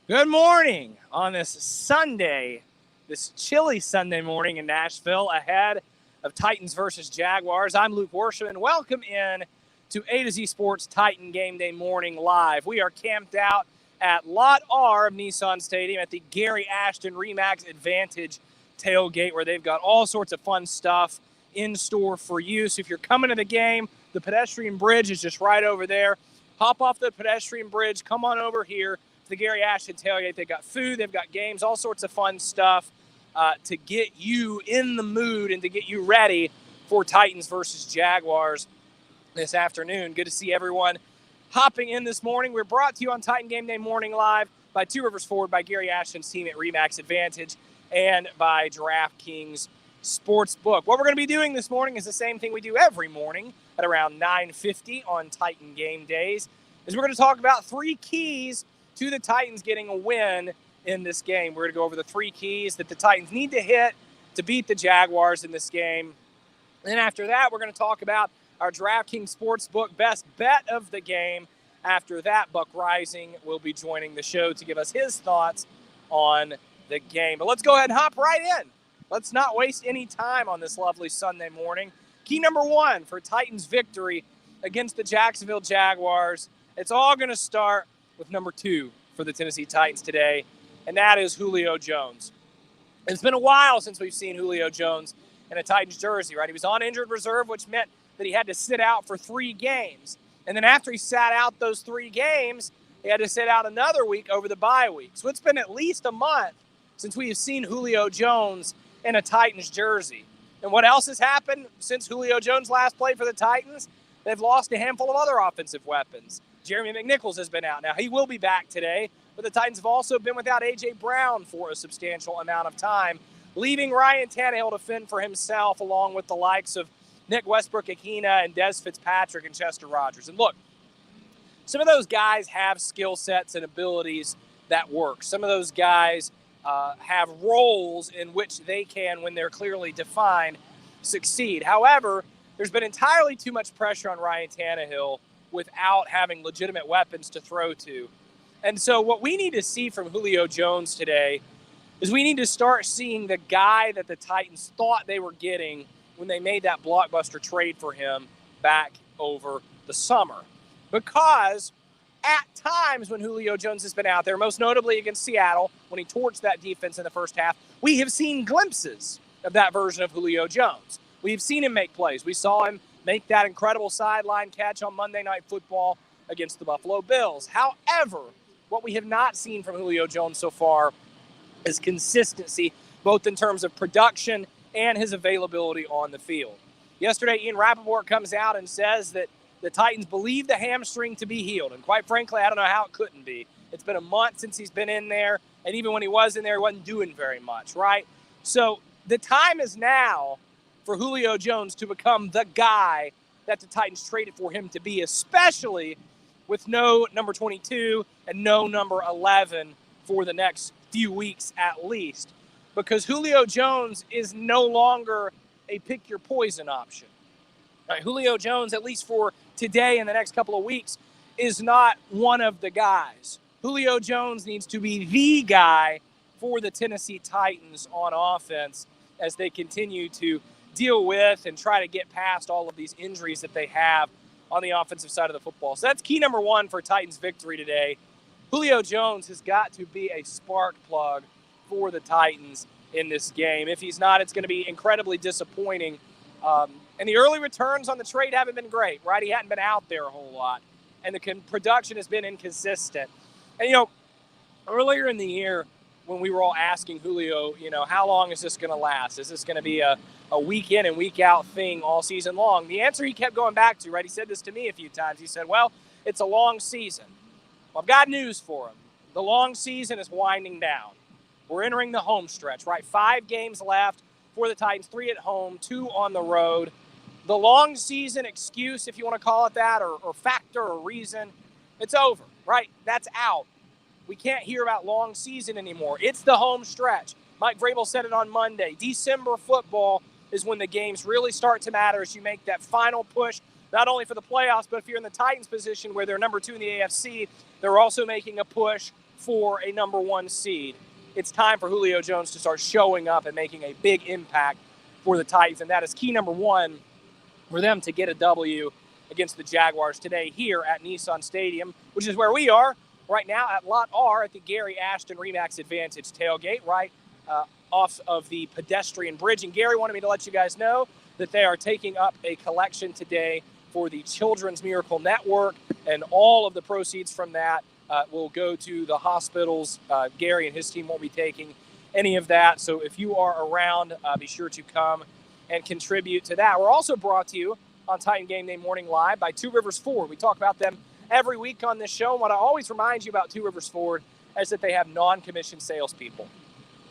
Good morning on this Sunday, this chilly Sunday morning in Nashville, ahead of Titans versus Jaguars. I'm Luke Worsham, and welcome in to A to Z Sports Titan Game Day Morning Live. We are camped out at Lot R of Nissan Stadium at the Gary Ashton Remax Advantage tailgate, where they've got all sorts of fun stuff in store for you. So if you're coming to the game, the pedestrian bridge is just right over there. Hop off the pedestrian bridge, come on over here. The Gary Ashton tailgate. They've got food, they've got games, all sorts of fun stuff to get you in the mood and to get you ready for Titans versus Jaguars this afternoon. Good to see everyone hopping in this morning. We're brought to you on Titan Game Day Morning Live by Two Rivers Ford, by Gary Ashton's team at Remax Advantage, and by DraftKings Sportsbook. What we're going to be doing this morning is the same thing we do every morning at around 9:50 on Titan Game Days, is we're going to talk about three keys to the Titans getting a win in this game. We're going to go over the three keys that the Titans need to hit to beat the Jaguars in this game. And then after that, we're going to talk about our DraftKings Sportsbook best bet of the game. After that, Buck Rising will be joining the show to give us his thoughts on the game. But let's go ahead and hop right in. Let's not waste any time on this lovely Sunday morning. Key number one for Titans victory against the Jacksonville Jaguars. It's all going to start with number two for the Tennessee Titans today, and that is Julio Jones. It's been a while since we've seen Julio Jones in a Titans jersey, right? He was on injured reserve, which meant that he had to sit out for 3 games. And then after he sat out those 3 games, he had to sit out another week over the bye week. So it's been at least a month since we have seen Julio Jones in a Titans jersey. And what else has happened since Julio Jones last played for the Titans? They've lost a handful of other offensive weapons. Jeremy McNichols has been out. Now, he will be back today, but the Titans have also been without A.J. Brown for a substantial amount of time, leaving Ryan Tannehill to fend for himself along with the likes of Nick Westbrook-Ikhine and Des Fitzpatrick and Chester Rogers. And look, some of those guys have skill sets and abilities that work. Some of those guys have roles in which they can, when they're clearly defined, succeed. However, there's been entirely too much pressure on Ryan Tannehill without having legitimate weapons to throw to. And so what we need to see from Julio Jones today is we need to start seeing the guy that the Titans thought they were getting when they made that blockbuster trade for him back over the summer. Because at times when Julio Jones has been out there, most notably against Seattle, when he torched that defense in the first half, we have seen glimpses of that version of Julio Jones. We've seen him make plays. We saw him make that incredible sideline catch on Monday Night Football against the Buffalo Bills. However, what we have not seen from Julio Jones so far is consistency, both in terms of production and his availability on the field. Yesterday, Ian Rappaport comes out and says that the Titans believe the hamstring to be healed. And quite frankly, I don't know how it couldn't be. It's been a month since he's been in there, and even when he was in there, he wasn't doing very much, right? So the time is now for Julio Jones to become the guy that the Titans traded for him to be, especially with no number 22 and no number 11 for the next few weeks at least, because Julio Jones is no longer a pick-your-poison option. Right, Julio Jones, at least for today and the next couple of weeks, is not one of the guys. Julio Jones needs to be the guy for the Tennessee Titans on offense as they continue to deal with and try to get past all of these injuries that they have on the offensive side of the football. So that's key number one for Titans victory today. Julio Jones has got to be a spark plug for the Titans in this game. If he's not, it's going to be incredibly disappointing. And the early returns on the trade haven't been great, right? He hadn't been out there a whole lot. And the production has been inconsistent. And, earlier in the year, when we were all asking Julio, how long is this going to last? Is this going to be a week in and week out thing all season long? The answer he kept going back to, right? He said this to me a few times. He said, well, it's a long season. Well, I've got news for him. The long season is winding down. We're entering the home stretch, right? 5 games left for the Titans, 3 at home, 2 on the road. The long season excuse, if you want to call it that, or factor or reason, it's over, right? That's out. We can't hear about long season anymore. It's the home stretch. Mike Vrabel said it on Monday. December football is when the games really start to matter as you make that final push, not only for the playoffs, but if you're in the Titans position where they're number 2 in the AFC, they're also making a push for a number 1 seed. It's time for Julio Jones to start showing up and making a big impact for the Titans, and that is key number 1 for them to get a W against the Jaguars today here at Nissan Stadium, which is where we are right now at Lot R at the Gary Ashton Remax Advantage tailgate, right off of the pedestrian bridge. And Gary wanted me to let you guys know that they are taking up a collection today for the Children's Miracle Network, and all of the proceeds from that will go to the hospitals. Gary and his team won't be taking any of that, so if you are around, be sure to come and contribute to that. We're also brought to you on Titan Game Day Morning Live by Two Rivers Ford. We talk about them every week on this show, and what I always remind you about Two Rivers Ford is that they have non-commissioned salespeople.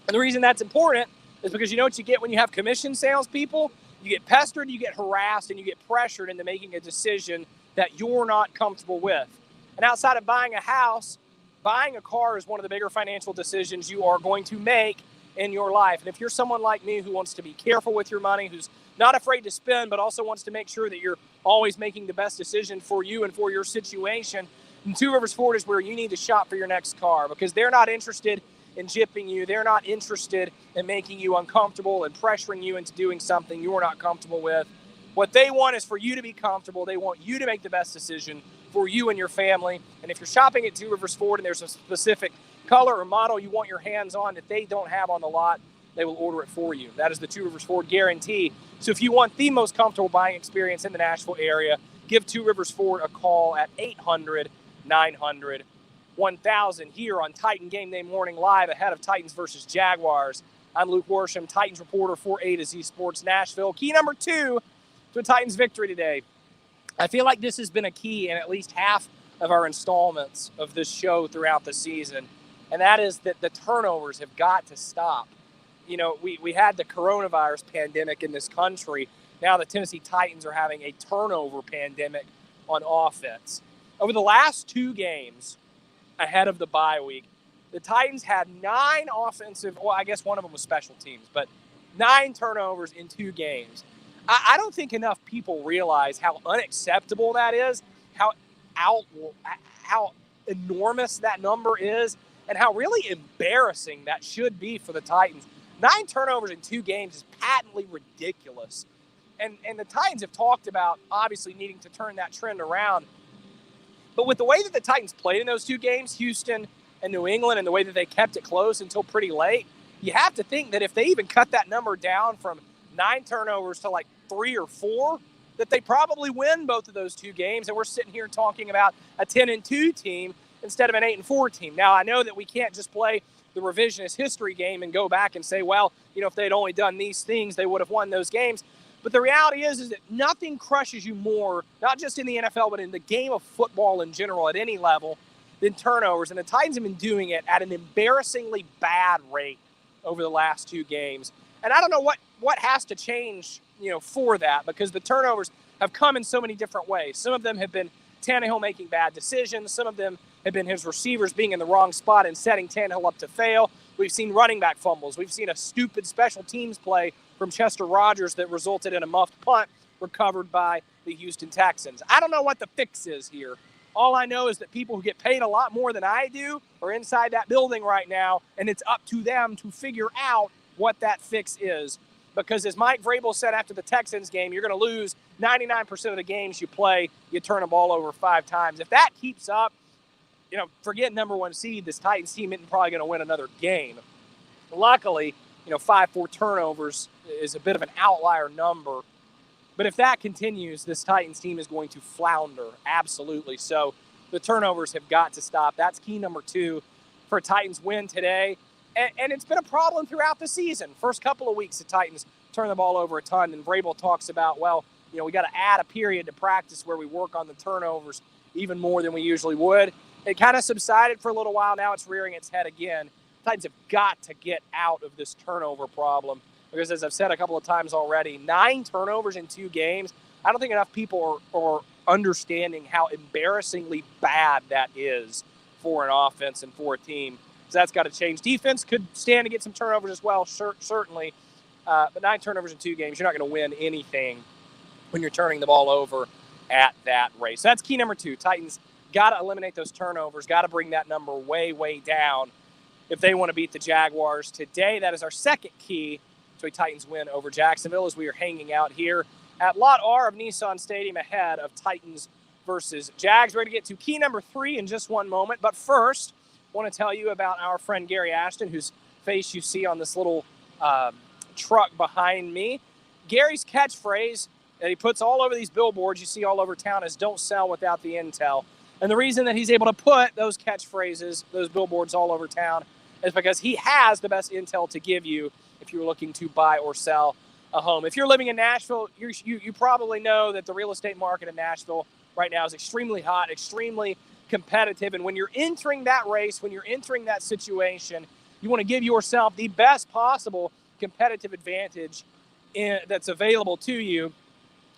And the reason that's important is because you know what you get when you have commissioned salespeople? You get pestered, you get harassed, and you get pressured into making a decision that you're not comfortable with. And outside of buying a house, buying a car is one of the bigger financial decisions you are going to make in your life. And if you're someone like me who wants to be careful with your money, who's not afraid to spend, but also wants to make sure that you're always making the best decision for you and for your situation, then Two Rivers Ford is where you need to shop for your next car, because they're not interested in gypping you. They're not interested in making you uncomfortable and pressuring you into doing something you're not comfortable with. What they want is for you to be comfortable. They want you to make the best decision for you and your family. And if you're shopping at Two Rivers Ford and there's a specific color or model you want your hands on that they don't have on the lot, they will order it for you. That is the Two Rivers Ford guarantee. So if you want the most comfortable buying experience in the Nashville area, give Two Rivers Ford a call at 800-900-1000 here on Titan Game Day Morning Live ahead of Titans versus Jaguars. I'm Luke Worsham, Titans reporter for A to Z Sports Nashville. Key number 2 to a Titans victory today. I feel like this has been a key in at least half of our installments of this show throughout the season, and that is that the turnovers have got to stop. You know, we had the coronavirus pandemic in this country. Now the Tennessee Titans are having a turnover pandemic on offense. Over the last 2 games ahead of the bye week, the Titans had 9 offensive, well, I guess one of them was special teams, but 9 turnovers in 2 games. I don't think enough people realize how unacceptable that is, how enormous that number is, and how really embarrassing that should be for the Titans. 9 turnovers in 2 games is patently ridiculous. And the Titans have talked about obviously needing to turn that trend around. But with the way that the Titans played in those 2 games, Houston and New England, and the way that they kept it close until pretty late, you have to think that if they even cut that number down from 9 turnovers to like 3 or 4, that they probably win both of those 2 games. And we're sitting here talking about a 10-2 team instead of an 8-4 team. Now, I know that we can't just play the revisionist history game and go back and say, well, you know, if they'd only done these things, they would have won those games. But the reality is that nothing crushes you more, not just in the NFL, but in the game of football in general at any level, than turnovers. And the Titans have been doing it at an embarrassingly bad rate over the last 2 games. And I don't know what has to change, you know, for that, because the turnovers have come in so many different ways. Some of them have been Tannehill making bad decisions. Some of them have been his receivers being in the wrong spot and setting Tannehill up to fail. We've seen running back fumbles. We've seen a stupid special teams play from Chester Rogers that resulted in a muffed punt recovered by the Houston Texans. I don't know what the fix is here. All I know is that people who get paid a lot more than I do are inside that building right now, and it's up to them to figure out what that fix is. Because as Mike Vrabel said after the Texans game, you're going to lose 99% of the games you play. You turn the ball over 5 times. If that keeps up, you know, forget number 1 seed. This Titans team isn't probably going to win another game. Luckily, you know, 5-4 turnovers is a bit of an outlier number. But if that continues, this Titans team is going to flounder, absolutely. So the turnovers have got to stop. That's key number 2 for a Titans win today. And it's been a problem throughout the season. First couple of weeks, the Titans turn the ball over a ton. And Vrabel talks about, well, you know, we got to add a period to practice where we work on the turnovers even more than we usually would. It kind of subsided for a little while. Now it's rearing its head again. Titans have got to get out of this turnover problem. Because as I've said a couple of times already, 9 turnovers in 2 games, I don't think enough people are understanding how embarrassingly bad that is for an offense and for a team. So that's got to change. Defense could stand to get some turnovers as well, certainly. But 9 turnovers in 2 games, you're not going to win anything when you're turning the ball over at that rate. So that's key number 2. Titans Got to eliminate those turnovers. Got to bring that number way, way down if they want to beat the Jaguars today. That is our second key to a Titans win over Jacksonville as we are hanging out here at Lot R of Nissan Stadium ahead of Titans versus Jags. We're going to get to key number 3 in just one moment. But first, I want to tell you about our friend Gary Ashton, whose face you see on this little truck behind me. Gary's catchphrase that he puts all over these billboards you see all over town is "Don't sell without the intel." And the reason that he's able to put those catchphrases, those billboards all over town, is because he has the best intel to give you if you're looking to buy or sell a home. If you're living in Nashville, you probably know that the real estate market in Nashville right now is extremely hot, extremely competitive. And when you're entering that race, when you're entering that situation, you want to give yourself the best possible competitive advantage that's available to you.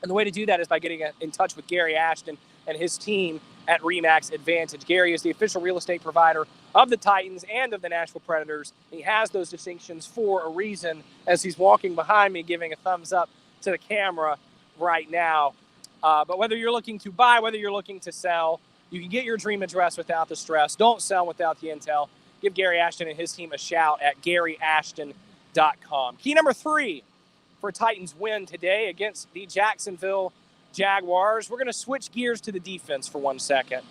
And the way to do that is by getting in touch with Gary Ashton and his team at RE/MAX Advantage. Gary is the official real estate provider of the Titans and of the Nashville Predators. He has those distinctions for a reason, as he's walking behind me giving a thumbs up to the camera right now. But whether you're looking to buy, whether you're looking to sell, you can get your dream address without the stress. Don't sell without the intel. Give Gary Ashton and his team a shout at GaryAshton.com. Key number 3 for Titans win today against the Jacksonville Jaguars. We're going to switch gears to the defense for 1 second,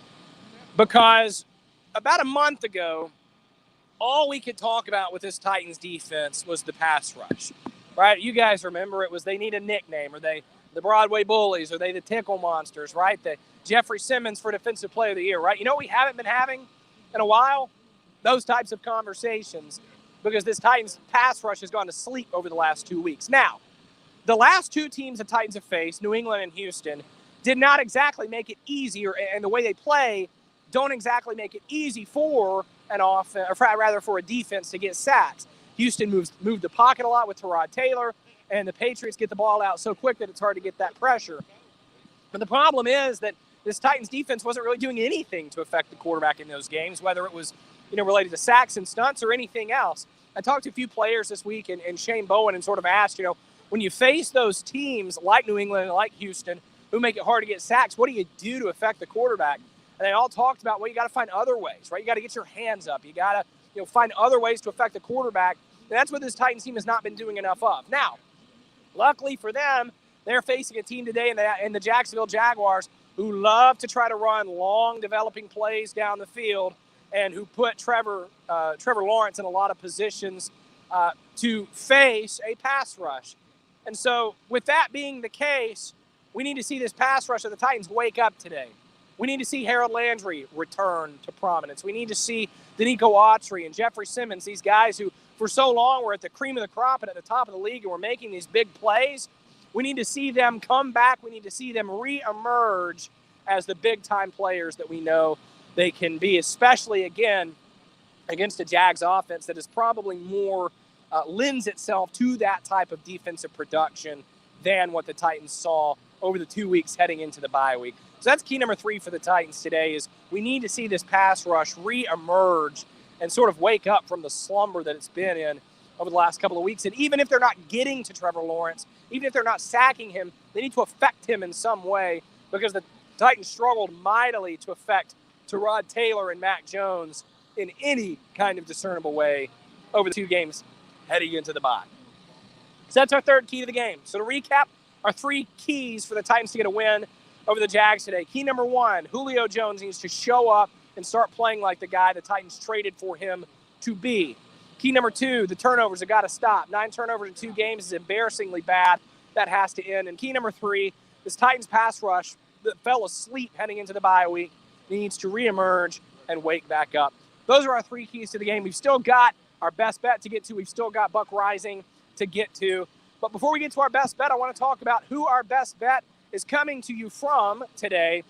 because about a month ago, all we could talk about with this Titans defense was the pass rush, right? You guys remember it was they need a nickname, or they the Broadway Bullies, or they the Tickle Monsters, right? The Jeffrey Simmons for Defensive Player of the Year, right? You know what we haven't been having in a while? Those types of conversations, because this Titans pass rush has gone to sleep over the last 2 weeks. Now, the last 2 teams the Titans have faced, New England and Houston, did not exactly make it easier, and the way they play don't exactly make it easy for an offense, or rather for a defense to get sacks. Houston moved the pocket a lot with Tyrod Taylor, and the Patriots get the ball out so quick that it's hard to get that pressure. But the problem is that this Titans defense wasn't really doing anything to affect the quarterback in those games, whether it was related to sacks and stunts or anything else. I talked to a few players this week and Shane Bowen and sort of asked, when you face those teams like New England and like Houston who make it hard to get sacks, what do you do to affect the quarterback? And they all talked about, you got to find other ways, right? You got to get your hands up. You got to find other ways to affect the quarterback. And that's what this Titans team has not been doing enough of. Now, luckily for them, they're facing a team today in the Jacksonville Jaguars who love to try to run long developing plays down the field, and who put Trevor Lawrence in a lot of positions to face a pass rush. And so with that being the case, we need to see this pass rush of the Titans wake up today. We need to see Harold Landry return to prominence. We need to see Danico Autry and Jeffrey Simmons, these guys who for so long were at the cream of the crop and at the top of the league and were making these big plays. We need to see them come back. We need to see them reemerge as the big-time players that we know they can be, especially, again, against a Jags offense that is probably more lends itself to that type of defensive production than what the Titans saw over the 2 weeks heading into the bye week. So that's key number 3 for the Titans today, is we need to see this pass rush reemerge and sort of wake up from the slumber that it's been in over the last couple of weeks. And even if they're not getting to Trevor Lawrence, even if they're not sacking him, they need to affect him in some way, because the Titans struggled mightily to affect Tyrod Taylor and Mac Jones in any kind of discernible way over the 2 games heading into the bye. So that's our third key to the game. So to recap, our 3 keys for the Titans to get a win over the Jags today. Key number 1, Julio Jones needs to show up and start playing like the guy the Titans traded for him to be. Key number 2, the turnovers have got to stop. 9 turnovers in 2 games is embarrassingly bad. That has to end. And key number 3, this Titans pass rush that fell asleep heading into the bye week needs to reemerge and wake back up. Those are our 3 keys to the game. We've still got our best bet to get to. We've still got Buck Rising to get to. But before we get to our best bet, I want to talk about who our best bet is coming to you from today,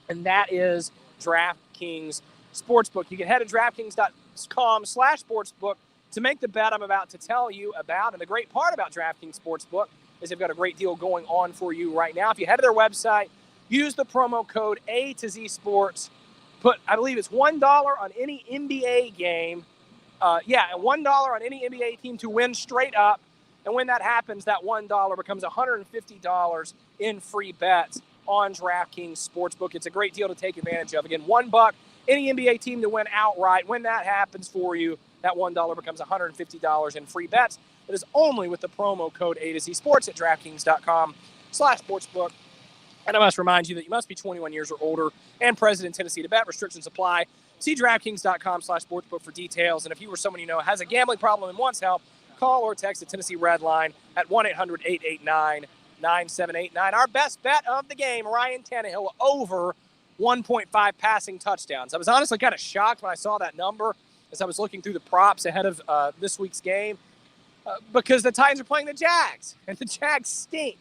and that is DraftKings Sportsbook. You can head to DraftKings.com/sportsbook to make the bet I'm about to tell you about. And the great part about DraftKings Sportsbook is they've got a great deal going on for you right now. If you head to their website, use the promo code A to Z Sports. Put, I believe it's $1 on any NBA game. $1 on any NBA team to win straight up. And when that happens, that $1 becomes $150 in free bets on DraftKings Sportsbook. It's a great deal to take advantage of. Again, $1, any NBA team to win outright. When that happens for you, that $1 becomes $150 in free bets. It is only with the promo code A to Z Sports at DraftKings.com/sportsbook. And I must remind you that you must be 21 years or older and present in Tennessee to bet. Restrictions apply. See DraftKings.com/sportsbook for details. And if you or someone you know has a gambling problem and wants help, call or text the Tennessee Red Line at 1-800-889-9789. Our best bet of the game, Ryan Tannehill, over 1.5 passing touchdowns. I was honestly kind of shocked when I saw that number as I was looking through the props ahead of this week's game because the Titans are playing the Jags, and the Jags stink.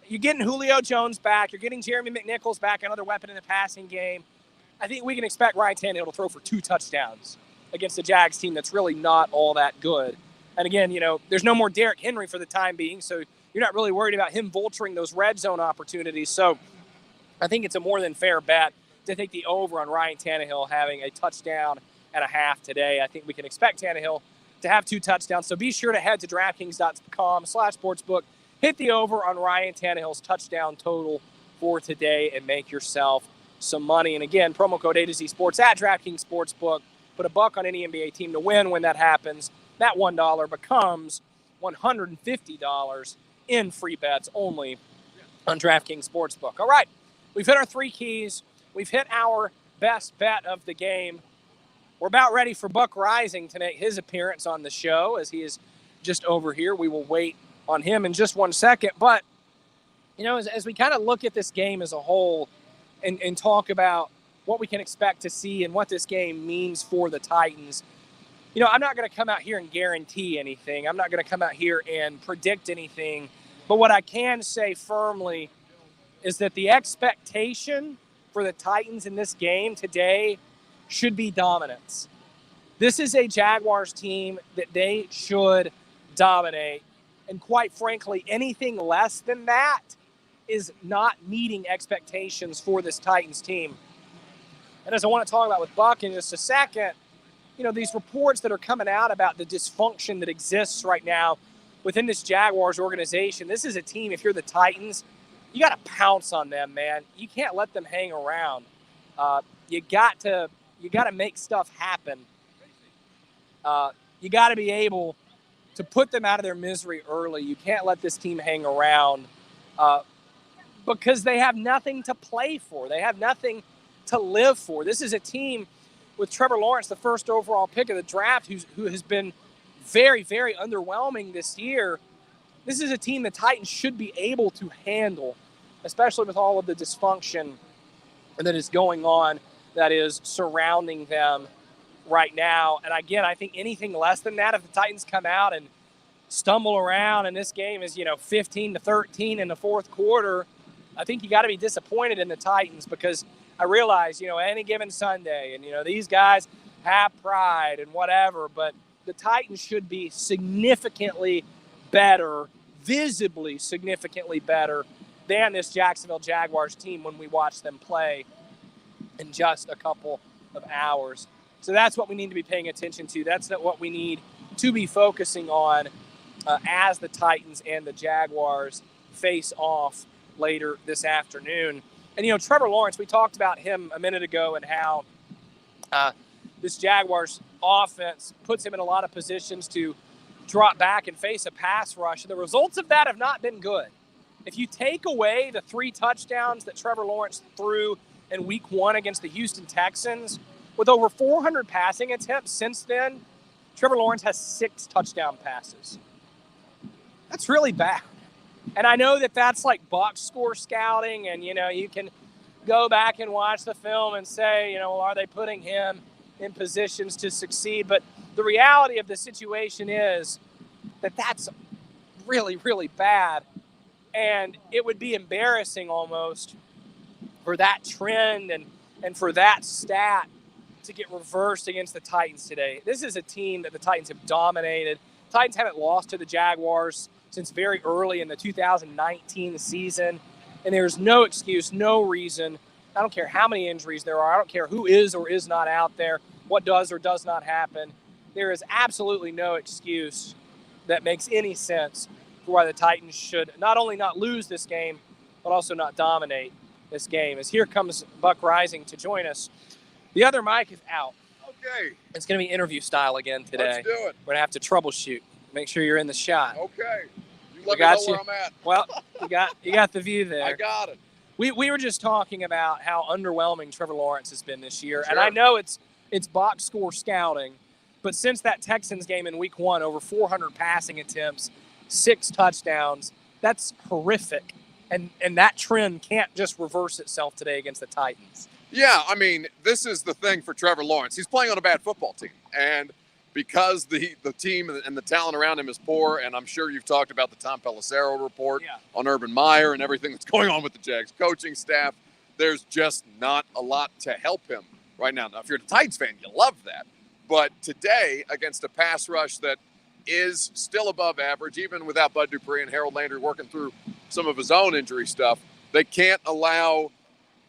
You're getting Julio Jones back. You're getting Jeremy McNichols back, another weapon in the passing game. I think we can expect Ryan Tannehill to throw for 2 touchdowns against the Jags team that's really not all that good. And again, there's no more Derrick Henry for the time being, so you're not really worried about him vulturing those red zone opportunities. So I think it's a more than fair bet to take the over on Ryan Tannehill having a touchdown and a half today. I think we can expect Tannehill to have 2 touchdowns. So be sure to head to DraftKings.com/sportsbook. Hit the over on Ryan Tannehill's touchdown total for today and make yourself some money. And again, promo code A to Z Sports at DraftKings Sportsbook. Put $1 on any NBA team to win. When that happens, that $1 becomes $150 in free bets only on DraftKings Sportsbook. All right, we've hit our 3 keys. We've hit our best bet of the game. We're about ready for Buck Rising to make his appearance on the show as he is just over here. We will wait on him in just one second. But, as we kind of look at this game as a whole and talk about what we can expect to see and what this game means for the Titans, I'm not going to come out here and guarantee anything. I'm not going to come out here and predict anything. But what I can say firmly is that the expectation for the Titans in this game today should be dominance. This is a Jaguars team that they should dominate. And quite frankly, anything less than that is not meeting expectations for this Titans team. And as I want to talk about with Buck in just a second, these reports that are coming out about the dysfunction that exists right now within this Jaguars organization, this is a team, if you're the Titans, you got to pounce on them, man. You can't let them hang around. You got to make stuff happen. You got to be able to put them out of their misery early. You can't let this team hang around because they have nothing to play for. They have nothing to live for. This is a team with Trevor Lawrence, the first overall pick of the draft, who has been very, very underwhelming this year. This is a team the Titans should be able to handle, especially with all of the dysfunction that is going on that is surrounding them right now. And again, I think anything less than that, if the Titans come out and stumble around and this game is, 15-13 in the fourth quarter, I think you got to be disappointed in the Titans because I realize, any given Sunday and, these guys have pride and whatever, but the Titans should be significantly better, visibly significantly better than this Jacksonville Jaguars team when we watch them play in just a couple of hours. So that's what we need to be paying attention to. That's what we need to be focusing on as the Titans and the Jaguars face off later this afternoon. And, Trevor Lawrence, we talked about him a minute ago and how this Jaguars offense puts him in a lot of positions to drop back and face a pass rush. And the results of that have not been good. If you take away the 3 touchdowns that Trevor Lawrence threw in week 1 against the Houston Texans, with over 400 passing attempts since then, Trevor Lawrence has 6 touchdown passes. That's really bad. And I know that that's like box score scouting, and, you can go back and watch the film and say, are they putting him in positions to succeed? But the reality of the situation is that that's really, really bad. And it would be embarrassing almost for that trend and for that stat to get reversed against the Titans today. This is a team that the Titans have dominated. Titans haven't lost to the Jaguars since very early in the 2019 season. And there's no excuse, no reason. I don't care how many injuries there are. I don't care who is or is not out there, what does or does not happen. There is absolutely no excuse that makes any sense for why the Titans should not only not lose this game, but also not dominate this game. As here comes Buck Rising to join us. The other mic is out. Okay. It's going to be interview style again today. Let's do it. We're going to have to troubleshoot. Make sure you're in the shot. Okay. You let me got know you. where I'm at. Well, you got the view there. I got it. We were just talking about how underwhelming Trevor Lawrence has been this year. Sure. And I know it's box score scouting, but since that Texans game in week 1, over 400 passing attempts, 6 touchdowns, that's horrific. And that trend can't just reverse itself today against the Titans. Yeah, I mean, this is the thing for Trevor Lawrence. He's playing on a bad football team. And because the team and the talent around him is poor, and I'm sure you've talked about the Tom Pelissero report on Urban Meyer and everything that's going on with the Jags coaching staff, there's just not a lot to help him right now. Now, if you're a Titans fan, you love that. But today, against a pass rush that is still above average, even without Bud Dupree and Harold Landry working through some of his own injury stuff, they can't allow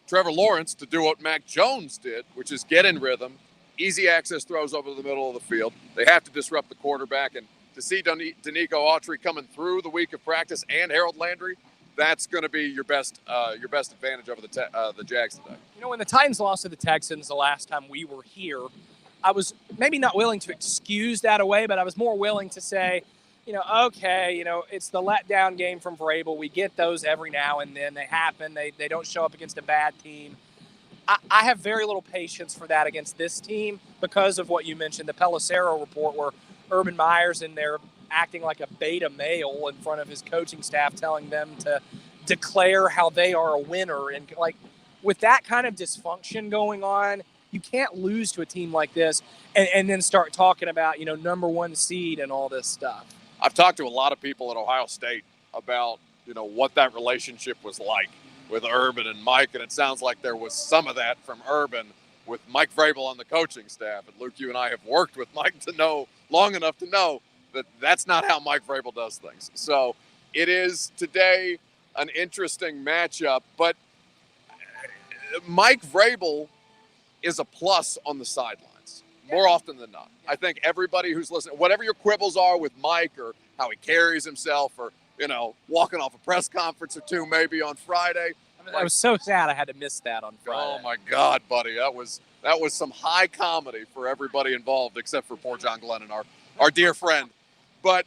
Trevor Lawrence to do what Mac Jones did, which is get in rhythm, easy access throws over the middle of the field. They have to disrupt the quarterback. And to see Danico Autry coming through the week of practice and Harold Landry, that's going to be your best advantage over the Jags today. You know, when the Titans lost to the Texans the last time we were here, I was maybe not willing to excuse that away, but I was more willing to say, okay, it's the letdown game from Vrabel. We get those every now and then. They happen. They don't show up against a bad team. I have very little patience for that against this team because of what you mentioned, the Pelissero report where Urban Meyer's in there acting like a beta male in front of his coaching staff, telling them to declare how they are a winner. And like with that kind of dysfunction going on, you can't lose to a team like this and then start talking about, number 1 seed and all this stuff. I've talked to a lot of people at Ohio State about, what that relationship was like with Urban and Mike, and it sounds like there was some of that from Urban with Mike Vrabel on the coaching staff. And Luke, you and I have worked with Mike long enough to know that that's not how Mike Vrabel does things. So it is today an interesting matchup, but Mike Vrabel is a plus on the sidelines more often than not. I think everybody who's listening, whatever your quibbles are with Mike or how he carries himself or, walking off a press conference or 2 maybe on Friday. I was so sad I had to miss that on Friday. Oh, my God, buddy. That was some high comedy for everybody involved except for poor John Glennon, our dear friend. But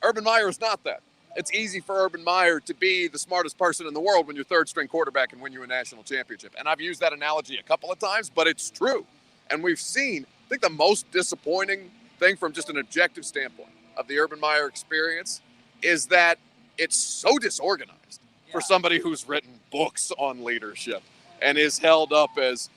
Urban Meyer is not that. It's easy for Urban Meyer to be the smartest person in the world when you're third-string quarterback and win you a national championship. And I've used that analogy a couple of times, but it's true. And we've seen, I think the most disappointing thing from just an objective standpoint of the Urban Meyer experience is that it's so disorganized for somebody who's written books on leadership and is held up as,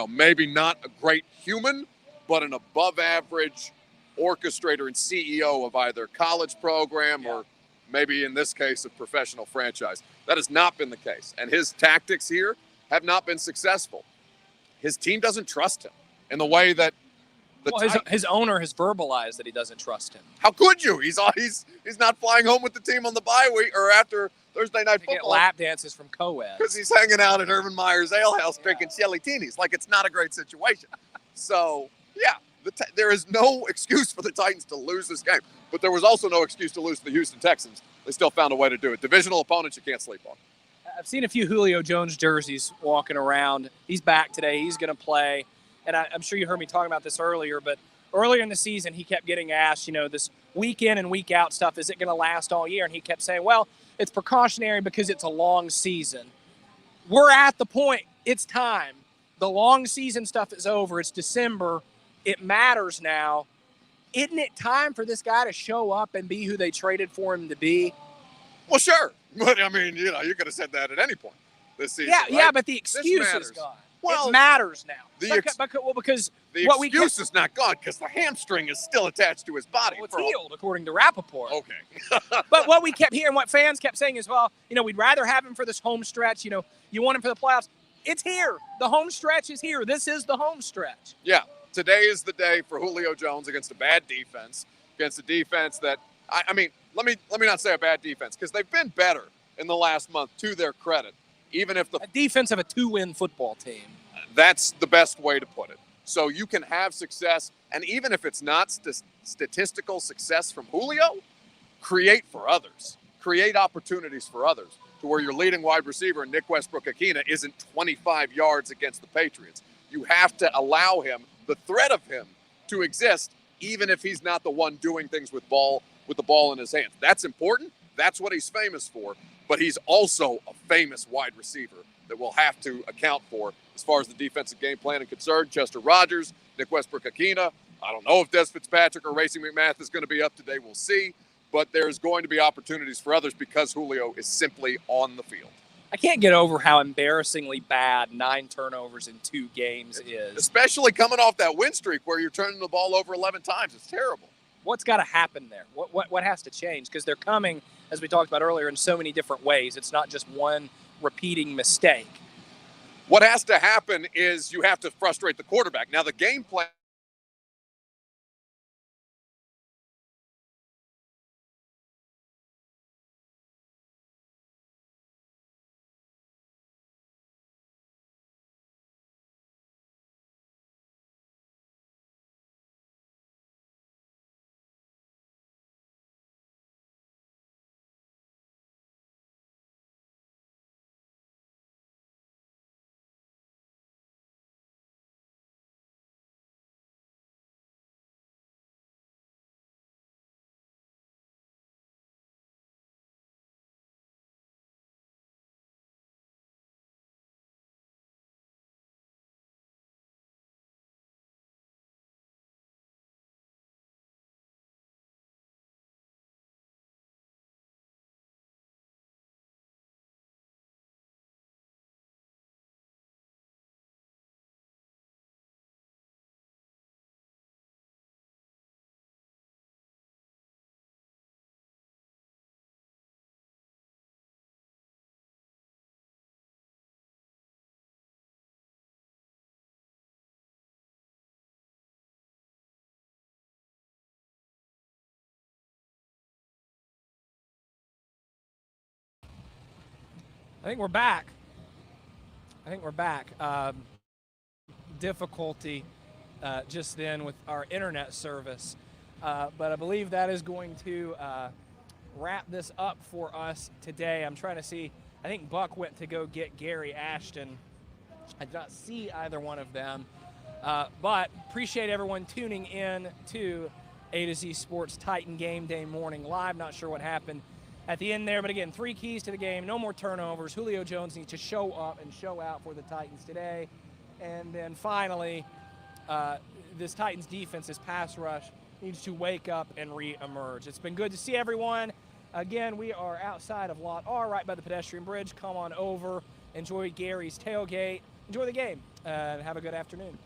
maybe not a great human, but an above-average orchestrator and CEO of either college program or maybe in this case a professional franchise. That has not been the case. And his tactics here have not been successful. His team doesn't trust him in the way that his owner has verbalized that he doesn't trust him. How could you? He's not flying home with the team on the bye week or after Thursday night football. Get lap dances from co-eds. Because he's hanging out at Urban Meyer's Ale House drinking chili teenies. Like, it's not a great situation. So, yeah, there is no excuse for the Titans to lose this game. But there was also no excuse to lose to the Houston Texans. They still found a way to do it. Divisional opponents you can't sleep on. I've seen a few Julio Jones jerseys walking around. He's back today. He's going to play. And I'm sure you heard me talking about this earlier, but earlier in the season, he kept getting asked, this week in and week out stuff, is it going to last all year? And he kept saying, well, it's precautionary because it's a long season. We're at the point. It's time. The long season stuff is over. It's December. It matters now. Isn't it time for this guy to show up and be who they traded for him to be? Well, sure. But, I mean, you could have said that at any point this season. Yeah, but the excuse is gone. Well, it matters now. Because the excuse is not gone because the hamstring is still attached to his body. Well, it's healed, according to Rappaport. Okay. But what we kept hearing, what fans kept saying is, well, we'd rather have him for this home stretch. You want him for the playoffs. It's here. The home stretch is here. This is the home stretch. Yeah. Today is the day for Julio Jones against a bad defense, against a defense that, I mean, let me not say a bad defense because they've been better in the last month, to their credit. Even if a defense of a 2-win football team. That's the best way to put it. So you can have success, and even if it's not statistical success from Julio, create for others. Create opportunities for others. to where your leading wide receiver, Nick Westbrook-Akina, isn't 25 yards against the Patriots. You have to allow him, the threat of him, to exist, even if he's not the one doing things with the ball in his hands. That's important. That's what he's famous for. But he's also a famous wide receiver that we'll have to account for as far as the defensive game plan is concerned. Chester Rogers, Nick Westbrook-Akina. I don't know if Des Fitzpatrick or Racing McMath is going to be up today. We'll see. But there's going to be opportunities for others because Julio is simply on the field. I can't get over how embarrassingly bad 9 turnovers in 2 games is. Especially coming off that win streak where you're turning the ball over 11 times. It's terrible. What's got to happen there? What has to change? Because they're coming, as we talked about earlier, in so many different ways. It's not just one repeating mistake. What has to happen is you have to frustrate the quarterback. Now, the game plan I think we're back. Difficulty just then with our internet service. But I believe that is going to wrap this up for us today. I'm trying to see. I think Buck went to go get Gary Ashton. I did not see either one of them. But appreciate everyone tuning in to A to Z Sports Titan Game Day Morning Live. Not sure what happened at the end there, but again, 3 keys to the game. No more turnovers. Julio Jones needs to show up and show out for the Titans today. And then finally, this Titans defense, this pass rush, needs to wake up and re-emerge. It's been good to see everyone. Again, we are outside of Lot R, right by the pedestrian bridge. Come on over. Enjoy Gary's tailgate. Enjoy the game. And have a good afternoon.